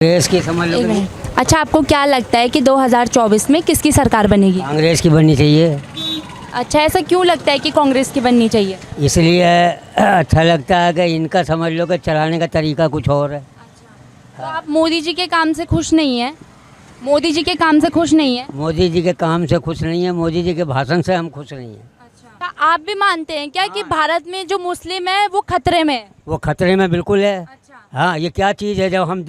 कांग्रेस की समझ लो। अच्छा, आपको क्या लगता है कि 2024 में किसकी सरकार बनेगी? कांग्रेस की बननी चाहिए। अच्छा, ऐसा क्यों लगता है कि कांग्रेस की बननी चाहिए? इसलिए अच्छा लगता है कि इनका समझ लो कि चलाने का तरीका कुछ और है। तो आप मोदी जी के काम से खुश नहीं हैं? मोदी जी के काम से खुश नहीं हैं? मोदी जी के काम से खुश नहीं है, मोदी जी के भाषण से हम खुश नहीं हैं। अच्छा, आप भी मानते हैं क्या कि भारत में जो मुस्लिम है वो खतरे में है? वो खतरे में बिल्कुल है। अच्छा। हाँ, ये क्या चीज़ है, जब हम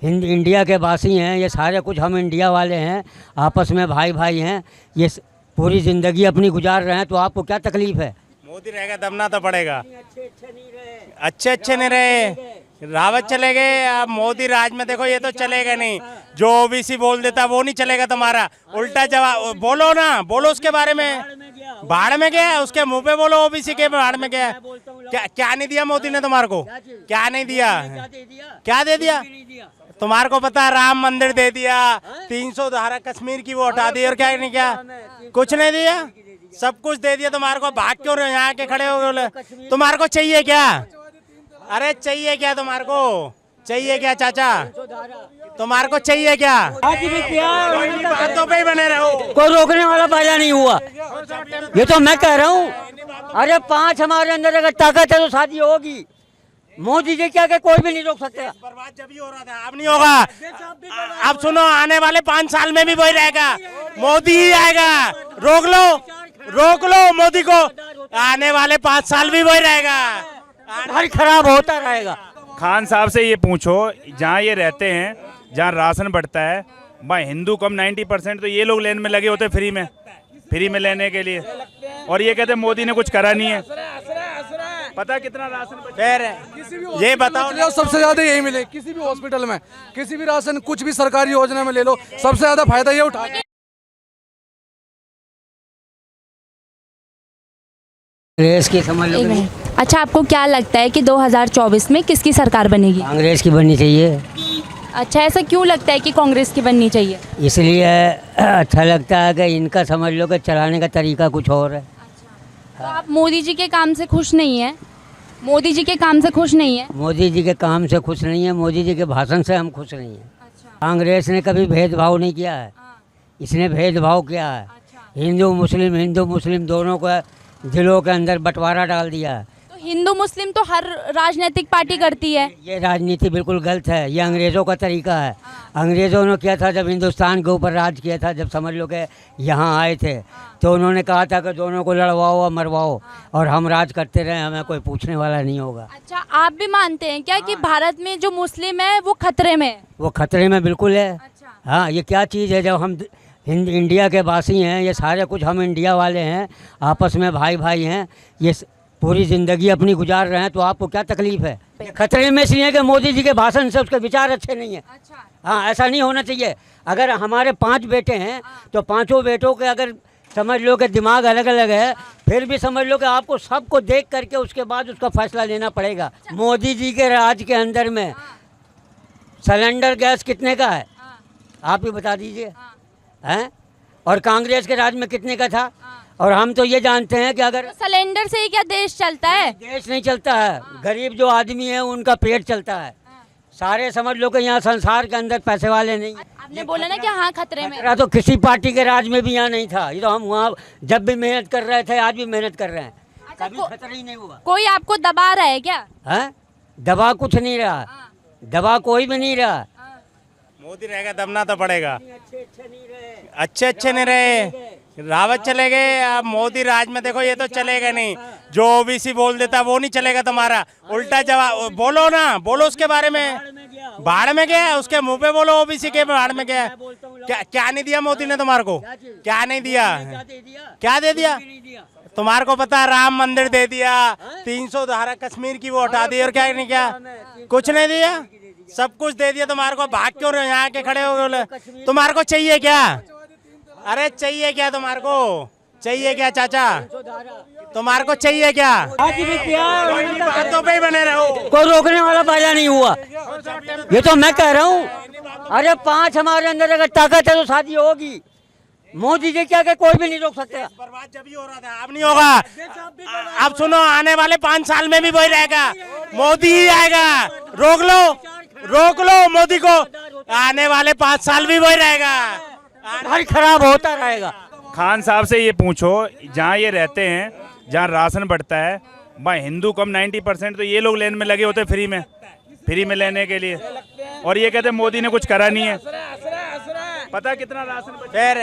इंडिया के वासी हैं, ये सारे कुछ हम इंडिया वाले हैं, आपस में भाई भाई हैं, ये पूरी ज़िंदगी अपनी गुजार रहे हैं, तो आपको क्या तकलीफ है? मोदी रहेगा तब ना तो पड़ेगा। अच्छे नहीं रहे, रावत चले गए। अब मोदी राज में देखो ये तो चलेगा नहीं। जो ओबीसी बोल देता वो नहीं चलेगा तुम्हारा। उल्टा जवाब बोलो ना, बोलो उसके बारे में। बाढ़ में गया, उसके मुंह पे बोलो ओबीसी के बाढ़ में गया। क्या नहीं दिया मोदी ने तुम्हारे को? क्या नहीं दिया? क्या दे दिया? तुम्हारे को पता है, राम मंदिर दे दिया, 300 धारा कश्मीर की वो हटा दी, और क्या नहीं किया? कुछ नहीं दिया, सब कुछ दे दिया तुम्हारे को। भाग क्यों रहे हो यहाँ के खड़े हो गए? तुम्हारे को चाहिए क्या? अरे चाहिए क्या तुम्हारे को? चाहिए क्या चाचा? तुम्हारे को चाहिए क्या? बातों पे ही बने रहो। कोई रोकने वाला पैदा नहीं हुआ, ये तो मैं कह रहा हूँ। अरे 5 हमारे अंदर अगर ताकत है तो शादी होगी। मोदी जी क्या के कोई भी नहीं रोक सकता। बर्बाद जब ही हो रहा था, अब नहीं होगा। अब सुनो, आने वाले 5 साल में भी वही रहेगा, मोदी ही आएगा। रोक लो मोदी को, आने वाले 5 साल भी वही रहेगा, हर खराब होता रहेगा। खान साहब से ये पूछो, जहाँ ये रहते हैं, जहाँ राशन बढ़ता है, भाई हिंदू कम 90% तो ये लोग लेन में लगे होते हैं फ्री में लेने के लिए, और ये कहते हैं मोदी ने कुछ करा नहीं है। पता कितना राशन फिर ये बताओ, सबसे ज्यादा यही मिले किसी भी हॉस्पिटल में, किसी भी राशन, कुछ भी सरकारी योजना में ले लो, सबसे ज्यादा फायदा ये उठा। कांग्रेस की समझ लो। अच्छा, आपको क्या लगता है कि 2024 में किसकी सरकार बनेगी? कांग्रेस की बननी चाहिए। अच्छा, ऐसा क्यों लगता है कि कांग्रेस की बननी चाहिए? इसलिए अच्छा लगता है कि इनका समझ लो कि चलाने का तरीका कुछ और है। तो आप मोदी जी के काम से खुश नहीं हैं? मोदी जी के काम से खुश नहीं है? मोदी जी के काम से खुश नहीं है, मोदी जी के भाषण से हम खुश नहीं हैं। अच्छा। कांग्रेस ने कभी भेदभाव नहीं किया है, इसने भेदभाव किया है। हिंदू मुस्लिम दोनों को दिलों के अंदर बंटवारा डाल दिया है। तो हिंदू मुस्लिम तो हर राजनीतिक पार्टी करती है। ये राजनीति बिल्कुल गलत है, ये अंग्रेज़ों का तरीका है। अंग्रेज़ों ने किया था जब हिंदुस्तान के ऊपर राज किया था, जब समझ लो कि यहाँ आए थे, तो उन्होंने कहा था कि दोनों को लड़वाओ और मरवाओ, और हम राज करते रहे, हमें कोई पूछने वाला नहीं होगा। अच्छा, आप भी मानते हैं क्या कि भारत में जो मुस्लिम है वो खतरे में है? वो खतरे में बिल्कुल है। अच्छा। हाँ, ये क्या चीज़ है, जब हम इंडिया के वासी हैं, ये सारे कुछ हम इंडिया वाले हैं, आपस में भाई भाई हैं, ये पूरी ज़िंदगी अपनी गुजार रहे हैं, तो आपको क्या तकलीफ है? खतरे में इसलिए कि मोदी जी के भाषण से उसके विचार अच्छे नहीं हैं। अच्छा। हाँ, ऐसा नहीं होना चाहिए। अगर हमारे 5 बेटे हैं तो 5 बेटों के अगर समझ लो कि दिमाग अलग अलग है, फिर भी समझ लो कि आपको सबको देख करके उसके बाद उसका फैसला लेना पड़ेगा। मोदी जी के राज के अंदर में सिलेंडर गैस कितने का है, आप ही बता दीजिए, हैं? और कांग्रेस के राज में कितने का था? और हम तो ये जानते हैं कि अगर तो सिलेंडर से ही क्या देश चलता है? देश नहीं चलता है, गरीब जो आदमी है उनका पेट चलता है। सारे समझ लो कि यहाँ संसार के अंदर पैसे वाले नहीं। आपने बोला ना कि हाँ खतरे में। खतरा तो किसी पार्टी के राज में भी यहाँ नहीं था। ये तो हम वहाँ जब भी मेहनत कर रहे थे, आज भी मेहनत कर रहे हैं, कभी खतरा ही नहीं हुआ। कोई आपको दबा रहा है क्या? है? दबा कुछ नहीं रहा, दबा कोई भी नहीं रहा। मोदी रहेगा तब ना तो पड़ेगा। अच्छे नहीं रहे, रावत चले गए। अब मोदी राज में देखो ये तो चलेगा नहीं। जो ओबीसी बोल देता वो नहीं चलेगा तुम्हारा। उल्टा जवाब बोलो ना, बोलो उसके बारे में। बाढ़ में गया, उसके मुंह पे बोलो ओबीसी के बाढ़ में गया। क्या नहीं दिया मोदी ने तुम्हारे को? क्या नहीं दिया? क्या दे दिया? तुम्हारे को पता है, राम मंदिर दे दिया, 300 धारा कश्मीर की वो हटा दी, और क्या नहीं किया? कुछ नहीं दिया, सब कुछ दे दिया तुम्हारे को। भाग क्यों रहे हो यहाँ के खड़े हो गए? तुम्हारे को चाहिए क्या? अरे चाहिए क्या तुम्हारे को? चाहिए क्या चाचा? तुम्हारे को चाहिए क्या? बातों पे ही बने रहो। कोई रोकने वाला पैदा नहीं हुआ, ये तो मैं कह रहा हूँ। अरे 5 हमारे अंदर अगर ताकत है तो शादी होगी। मोदी जी क्या के कोई भी नहीं रोक सकता। बर्बाद जब ही हो रहा था, अब नहीं होगा। अब सुनो, आने वाले 5 साल में भी वही रहेगा, मोदी ही आएगा। रोक लो मोदी को, आने वाले 5 साल भी वही रहेगा। हर खराब होता रहेगा। खान साहब से ये पूछो, जहाँ ये रहते हैं, जहाँ राशन बढ़ता है, भाई हिंदू कम 90% तो ये लोग लेन में लगे होते फ्री में लेने के लिए, और ये कहते मोदी ने कुछ करा नहीं है। पता कितना राशन फिर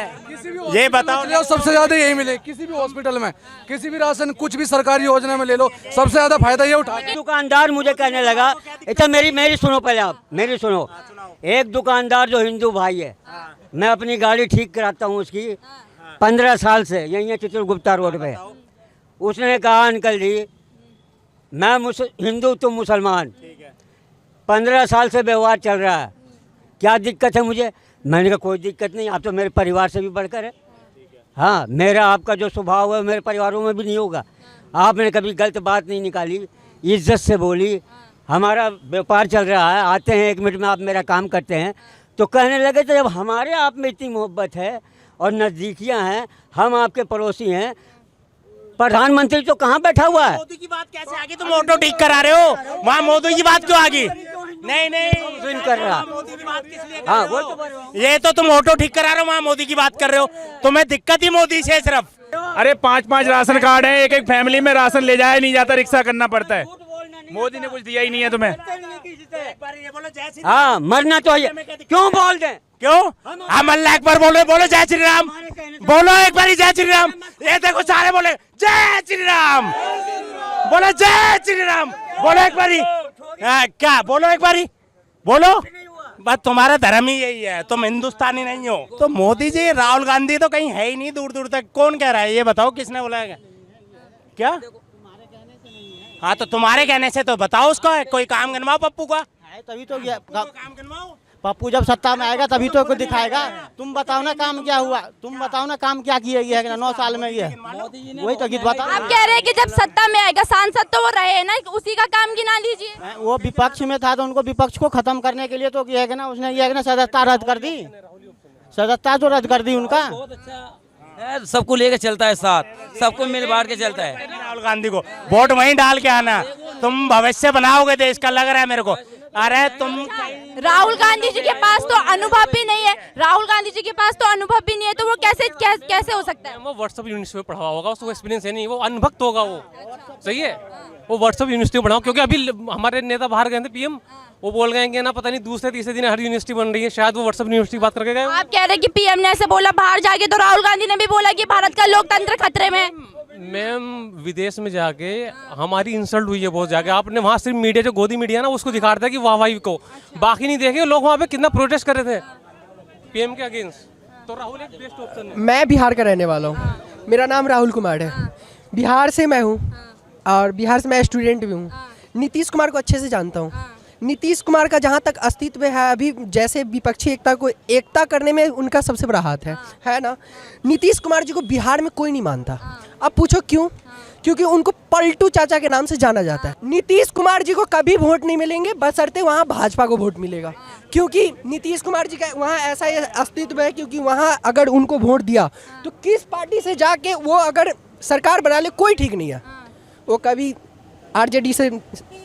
ये बताओ, ले लो, सबसे ज्यादा यही मिले किसी भी हॉस्पिटल में, किसी भी राशन कुछ भी सरकारी योजना में ले लो, सबसे ज्यादा फायदा ये उठा। दुकानदार मुझे कहने लगा, अच्छा मेरी सुनो, पहले आप मेरी सुनो। एक दुकानदार जो हिंदू भाई है, मैं अपनी गाड़ी ठीक कराता हूँ उसकी 15 साल से, यहीं है चित्रगुप्ता रोड पे। उसने कहा अंकल जी मैं हिंदू तुम मुसलमान, 15 साल से व्यवहार चल रहा है, क्या दिक्कत है मुझे? मैंने कहा कोई दिक्कत नहीं, आप तो मेरे परिवार से भी बढ़कर है। हाँ, मेरा आपका जो स्वभाव है मेरे परिवारों में भी नहीं होगा। आपने कभी गलत बात नहीं निकाली, इज्जत से बोली, हमारा व्यापार चल रहा है, आते हैं 1 मिनट में आप मेरा काम करते हैं। तो कहने लगे तो जब हमारे आप में इतनी मोहब्बत है और नज़दीकियाँ हैं, हम आपके पड़ोसी हैं, प्रधानमंत्री तो कहाँ बैठा हुआ है? मोदी की बात कैसे आ गई? तुम ऑटो ठीक करा रहे हो, वहाँ मोदी की बात क्यों आ गई? नहीं कर रहा। मोदी की बात किस लिए कर हाँ, रहे वो हो? तो ये तो तुम ऑटो ठीक करा रहे हो, वहाँ मोदी की बात कर रहे हो। तुम्हें दिक्कत ही मोदी से सिर्फ। अरे 5-5 राशन कार्ड है, एक फैमिली में राशन ले जाया नहीं जाता, रिक्शा करना पड़ता है। मोदी ने कुछ दिया ही नहीं है तुम्हें। हाँ, मरना तो है, क्यों बोल दें? क्यों हम अल्लाह अकबर बोल रहे? बोलो जय श्री राम, बोलो एक बारी जय श्री राम। ये देखो सारे बोले जय श्री राम, बोलो जय श्री राम, बोलो एक बारी। क्या बोलो एक बारी, बोलो। बस तुम्हारा धर्म ही यही है, तुम हिंदुस्तानी नहीं हो। तो मोदी जी, राहुल गांधी तो कहीं है ही नहीं दूर दूर तक। कौन कह रहा है ये बताओ, किसने बोला है? क्या? हाँ, तो तुम्हारे कहने से तो बताओ उसको, कोई काम गिनवाओ पप्पू का। तभी तो काम गिनवाओ। पप्पू जब सत्ता में आएगा तभी तो कुछ दिखाएगा। तुम बताओ ना काम क्या हुआ, तुम बताओ ना काम क्या किया गया है 9 साल में। ये वही तो गीत बताओ। आप कह रहे हैं कि जब सत्ता में आएगा, सांसद तो वो रहे ना, उसी का काम गिना लीजिए। वो विपक्ष में था तो उनको विपक्ष को खत्म करने के लिए तो किया है ना उसने, ये है ना सदस्यता रद्द कर दी, सदस्यता तो रद्द कर दी उनका। सबको लेके चलता है, साथ सबको मिल बांट के चलता है। राहुल गांधी को वोट वहीं डाल के आना, तुम भविष्य बनाओगे देश का, लग रहा है मेरे को। अरे तुम राहुल गांधी जी के पास तो अनुभव भी नहीं है, राहुल गांधी जी के पास तो अनुभव भी नहीं है, तो वो कैसे हो सकता है? वो व्हाट्सएप यूनिवर्सिटी में पढ़ा होगा, उसको एक्सपीरियंस है नहीं, वो अनभक्त होगा। वो सही है, वो व्हाट्सएप यूनिवर्सिटी में पढ़ा, क्योंकि अभी हमारे नेता बाहर गए थे पीएम, वो बोल गए कि ना पता नहीं दूसरे तीसरे दिन हर यूनिवर्सिटी बन रही है, शायद वो व्हाट्सएप यूनिवर्सिटी की बात करके गए। आप कह रहे हैं कि पीएम ने ऐसे बोला बाहर जाके, तो राहुल गांधी ने भी बोला कि भारत का लोकतंत्र खतरे में है। मैम, विदेश में जाके हमारी इंसल्ट हुई है बहुत जाके। आपने वहाँ सिर्फ मीडिया, जो गोदी मीडिया ना, उसको दिखा रहा था कि वाहवाही को, बाकी नहीं देखे लोग वहाँ पे कितना प्रोटेस्ट कर रहे थे पीएम के अगेंस्ट। तो राहुल एक बेस्ट ऑप्शन है। मैं बिहार का रहने वाला हूँ, मेरा नाम राहुल कुमार है, बिहार से मैं हूँ और बिहार से मैं स्टूडेंट भी हूँ। नीतीश कुमार को अच्छे से जानता हूँ। नीतीश कुमार का जहाँ तक अस्तित्व है, अभी जैसे विपक्षी एकता को एकता करने में उनका सबसे बड़ा हाथ है ना। नीतीश कुमार जी को बिहार में कोई नहीं मानता। अब पूछो क्यों? क्योंकि उनको पलटू चाचा के नाम से जाना जाता है। नीतीश कुमार जी को कभी वोट नहीं मिलेंगे, बशर्ते वहाँ भाजपा को वोट मिलेगा, क्योंकि नीतीश कुमार जी का वहाँ ऐसा अस्तित्व है, क्योंकि वहाँ अगर उनको वोट दिया तो किस पार्टी से जाके वो अगर सरकार बना ले कोई ठीक नहीं है। वो कभी आरजेडी से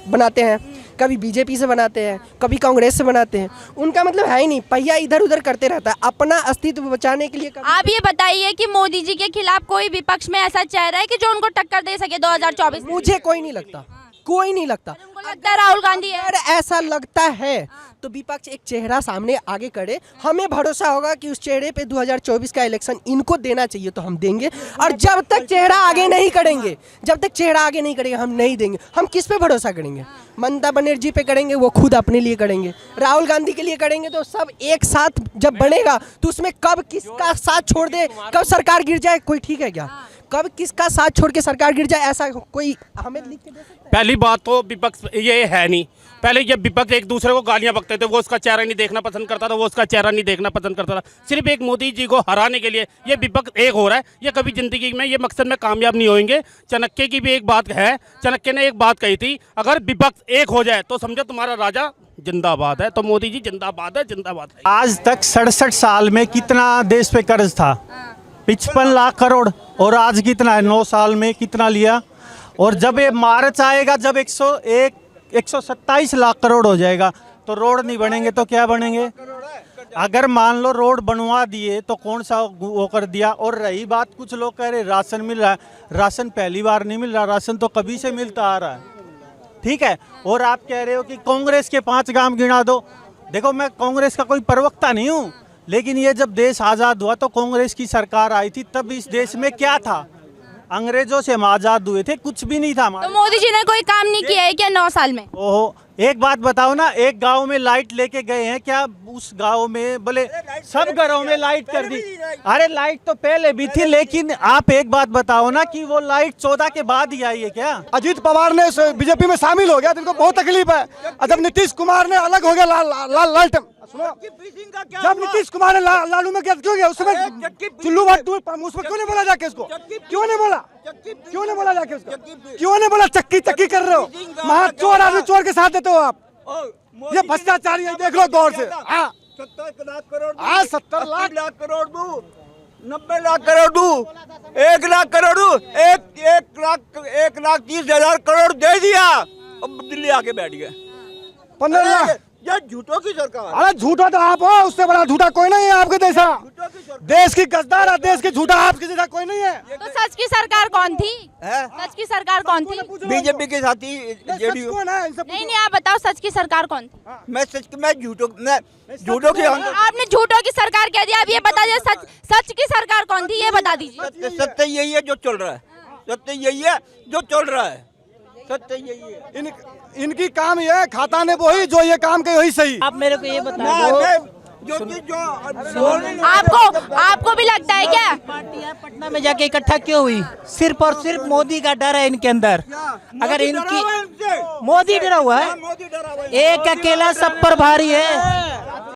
बनाते हैं, कभी बीजेपी से बनाते हैं, कभी कांग्रेस से बनाते हैं, उनका मतलब है ही नहीं, पहिया इधर उधर करते रहता है अपना अस्तित्व बचाने के लिए। आप ये बताइए कि मोदी जी के खिलाफ कोई विपक्ष में ऐसा चेहरा है कि जो उनको टक्कर दे सके 2024 में? मुझे कोई नहीं लगता, कोई नहीं लगता। उनको लगता है राहुल गांधी है। अगर ऐसा लगता है तो विपक्ष एक चेहरा सामने आगे करे, हमें भरोसा होगा कि उस चेहरे पे 2024 का इलेक्शन इनको देना चाहिए तो हम देंगे। और जब तक चेहरा आगे नहीं करेंगे, जब तक चेहरा आगे नहीं करेंगे हम नहीं देंगे। हम किस पे भरोसा करेंगे? ममता बनर्जी पे करेंगे, वो खुद अपने लिए करेंगे। राहुल गांधी के लिए करेंगे तो सब एक साथ जब बनेगा तो उसमें कब किसका साथ छोड़ दे, कब सरकार गिर जाए, कोई ठीक है क्या? कब किसका साथ छोड़ के सरकार गिर जाए, ऐसा कोई हमें लिख के दे सकता है? पहली बात तो विपक्ष ये है नहीं। पहले जब विपक्ष एक दूसरे को गालियां बकते थे, वो उसका चेहरा नहीं देखना पसंद करता था, वो उसका चेहरा नहीं देखना पसंद करता था। सिर्फ एक मोदी जी को हराने के लिए ये विपक्ष एक हो रहा है। ये कभी जिंदगी में ये मकसद में कामयाब नहीं होंगे। चाणक्य की भी एक बात है, चाणक्य ने एक बात कही थी, अगर विपक्ष एक हो जाए तो समझो तुम्हारा राजा जिंदाबाद है। तो मोदी जी जिंदाबाद है, जिंदाबाद है। आज तक 67 साल में कितना देश पे कर्ज था? 55 लाख करोड़। और आज कितना है? 9 साल में कितना लिया? और जब ये मार्च आएगा, जब 127 लाख करोड़ हो जाएगा तो रोड नहीं बनेंगे तो क्या बनेंगे? अगर मान लो रोड बनवा दिए तो कौन सा वो कर दिया। और रही बात, कुछ लोग कह रहे राशन मिल रहा है, राशन पहली बार नहीं मिल रहा, राशन तो कभी से मिलता आ रहा है, ठीक है। और आप कह रहे हो कि कांग्रेस के 5 काम गिना दो। देखो, मैं कांग्रेस का कोई प्रवक्ता नहीं हूँ, लेकिन ये जब देश आज़ाद हुआ तो कांग्रेस की सरकार आई थी, तब इस देश में क्या था? अंग्रेजों से हम आज़ाद हुए थे, कुछ भी नहीं था तो मोदी जी ने कोई काम नहीं किया है क्या 9 साल में? ओहो, एक बात बताओ ना, एक गांव में लाइट लेके गए हैं क्या? उस गांव में बोले सब घरों में लाइट कर दी। अरे लाइट तो पहले भी थी, लेकिन आप एक बात बताओ ना कि वो लाइट 14 के बाद ही आई है क्या? अजीत पवार ने बीजेपी में शामिल हो गया तो इनको बहुत तकलीफ है। जब नीतीश कुमार ने अलग हो गया लालटेन, जब नीतीश कुमार ने लालू में क्यों गया, उसमें चुल्लू उसमें क्यों नहीं बोला जाके इसको? क्यों नहीं बोला? क्यों नहीं बोला जाके उसको? क्यों नहीं बोला? चक्की चक्की कर रहे हो, महा चोर आदमी चोर के साथ देते हो आप। ये भ्रष्टाचारी है, देख लो दौर से। 70 लाख करोड़, 70 लाख करोड़ दू, 90 लाख करोड़ दू, 1 लाख करोड़ दू, 1,30,000 करोड़ दे दिया, अब दिल्ली आके बैठ गए। 15 लाख। ये झूठों की सरकार। अरे झूठा तो आप हो, उससे बड़ा झूठा कोई नहीं है आपके जैसा। देश की गद्दार है, देश की झूठा आपके जैसा कोई नहीं है। तो सच की सरकार कौन थी? सच की सरकार कौन थी? बीजेपी के साथी जेडीयू। नहीं नहीं, आप बताओ सच की सरकार कौन थी? मैं झूठों की। आपने झूठों की सरकार कह दिया, अब ये बता दीजिए सच की सरकार कौन थी, ये बता दीजिए। सत्य यही है जो चल रहा है, सत्य यही है जो चल रहा है, सत्य यही है। इनकी काम ये है, खाता ने वही जो ये काम के वही सही। आप मेरे को ये बताओ, आपको भी लगता है क्या? पार्टियां पटना में जाके इकट्ठा क्यों हुई? सिर्फ और सिर्फ मोदी का डर है इनके अंदर। अगर इनकी मोदी डरा हुआ है, एक अकेला सब पर भारी है।